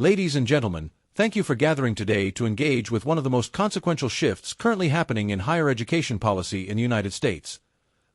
Ladies and gentlemen, thank you for gathering today to engage with one of the most consequential shifts currently happening in higher education policy in the United States.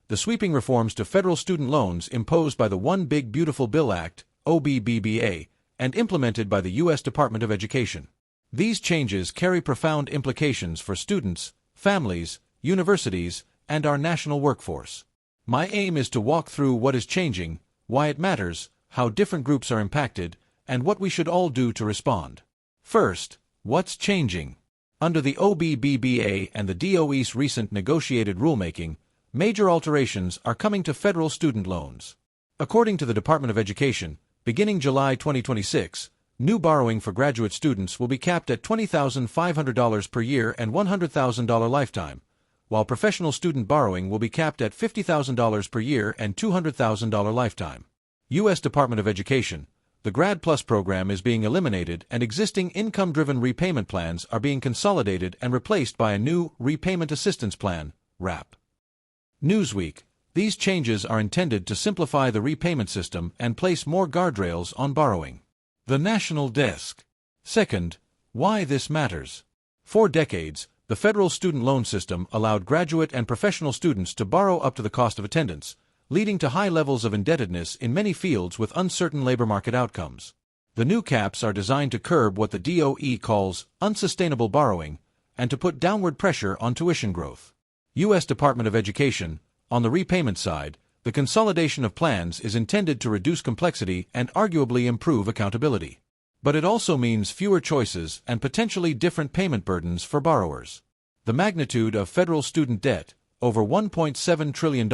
The sweeping reforms to federal student loans imposed by the One Big Beautiful Bill Act, OBBBA, and implemented by the U.S. Department of Education. These changes carry profound implications for students, families, universities, and our national workforce. My aim is to walk through what is changing, why it matters, how different groups are impacted, and what we should all do to respond. First, what's changing? Under the OBBBA and the DOE's recent negotiated rulemaking, major alterations are coming to federal student loans. According to the Department of Education, beginning July 2026, new borrowing for graduate students will be capped at $20,500 per year and $100,000 lifetime, while professional student borrowing will be capped at $50,000 per year and $200,000 lifetime. U.S. Department of Education, the Grad Plus program is being eliminated and existing income-driven repayment plans are being consolidated and replaced by a new Repayment Assistance Plan, RAP. Newsweek, these changes are intended to simplify the repayment system and place more guardrails on borrowing. The National Desk. Second, why this matters. For decades, the federal student loan system allowed graduate and professional students to borrow up to the cost of attendance, leading to high levels of indebtedness in many fields with uncertain labor market outcomes. The new caps are designed to curb what the DOE calls unsustainable borrowing and to put downward pressure on tuition growth. U.S. Department of Education, on the repayment side, the consolidation of plans is intended to reduce complexity and arguably improve accountability. But it also means fewer choices and potentially different payment burdens for borrowers. The magnitude of federal student debt, over $1.7 trillion,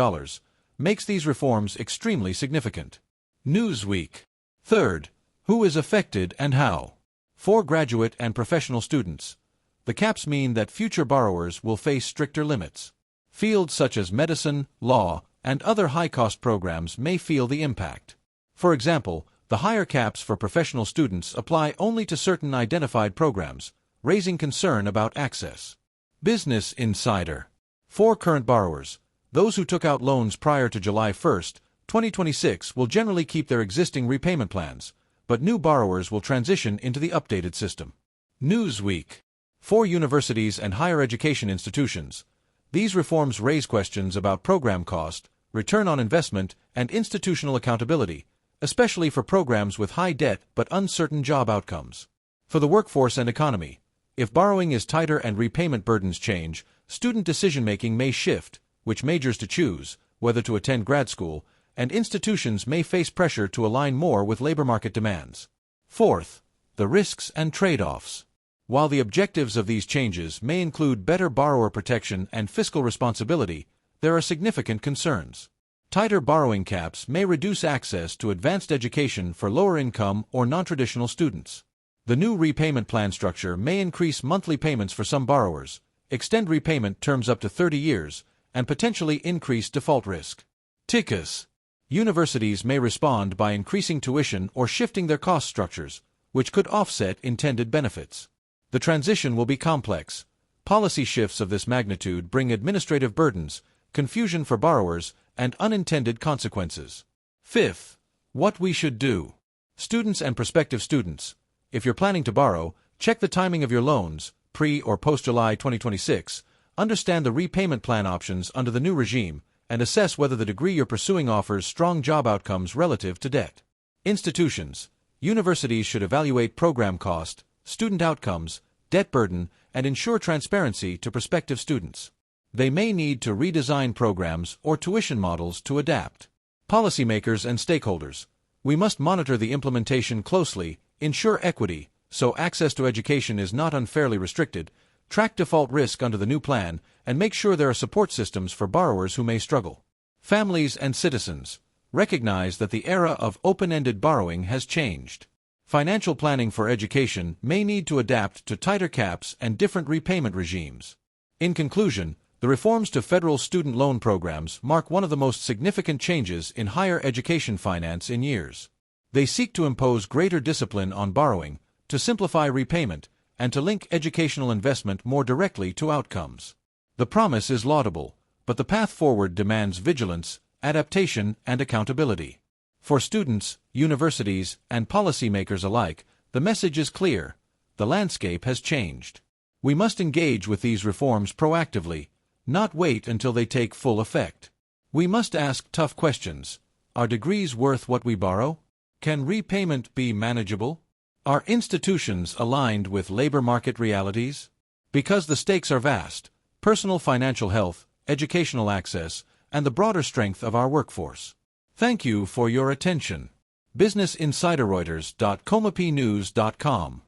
makes these reforms extremely significant. Newsweek. Third, who is affected and how? For graduate and professional students, the caps mean that future borrowers will face stricter limits. Fields such as medicine, law, and other high-cost programs may feel the impact. For example, the higher caps for professional students apply only to certain identified programs, raising concern about access. Business Insider. For current borrowers, those who took out loans prior to July 1, 2026 will generally keep their existing repayment plans, but new borrowers will transition into the updated system. Newsweek. For universities and higher education institutions, these reforms raise questions about program cost, return on investment, and institutional accountability, especially for programs with high debt but uncertain job outcomes. For the workforce and economy, if borrowing is tighter and repayment burdens change, student decision-making may shift, which majors to choose, whether to attend grad school, and institutions may face pressure to align more with labor market demands. Fourth, the risks and trade-offs. While the objectives of these changes may include better borrower protection and fiscal responsibility, there are significant concerns. Tighter borrowing caps may reduce access to advanced education for lower-income or non-traditional students. The new repayment plan structure may increase monthly payments for some borrowers, extend repayment terms up to 30 years, and potentially increase default risk. TICAS. Universities may respond by increasing tuition or shifting their cost structures, which could offset intended benefits. The transition will be complex. Policy shifts of this magnitude bring administrative burdens, confusion for borrowers, and unintended consequences. Fifth, what we should do. Students and prospective students, if you're planning to borrow, check the timing of your loans, pre- or post-July 2026, understand the repayment plan options under the new regime, and assess whether the degree you're pursuing offers strong job outcomes relative to debt. Institutions. Universities should evaluate program cost, student outcomes, debt burden, and ensure transparency to prospective students. They may need to redesign programs or tuition models to adapt. Policymakers and stakeholders. We must monitor the implementation closely, ensure equity, so access to education is not unfairly restricted, track default risk under the new plan, and make sure there are support systems for borrowers who may struggle. Families and citizens. Recognize that the era of open-ended borrowing has changed. Financial planning for education may need to adapt to tighter caps and different repayment regimes. In conclusion, the reforms to federal student loan programs mark one of the most significant changes in higher education finance in years. They seek to impose greater discipline on borrowing, to simplify repayment, and to link educational investment more directly to outcomes. The promise is laudable, but the path forward demands vigilance, adaptation, and accountability. For students, universities, and policymakers alike, The message is clear. The landscape has changed. We must engage with these reforms proactively, not wait until they take full effect. We must ask tough questions. Are degrees worth what we borrow? Can repayment be manageable? Are institutions aligned with labor market realities? Because the stakes are vast: personal financial health, educational access, and the broader strength of our workforce. Thank you for your attention. BusinessInsiderReuters.comapnews.com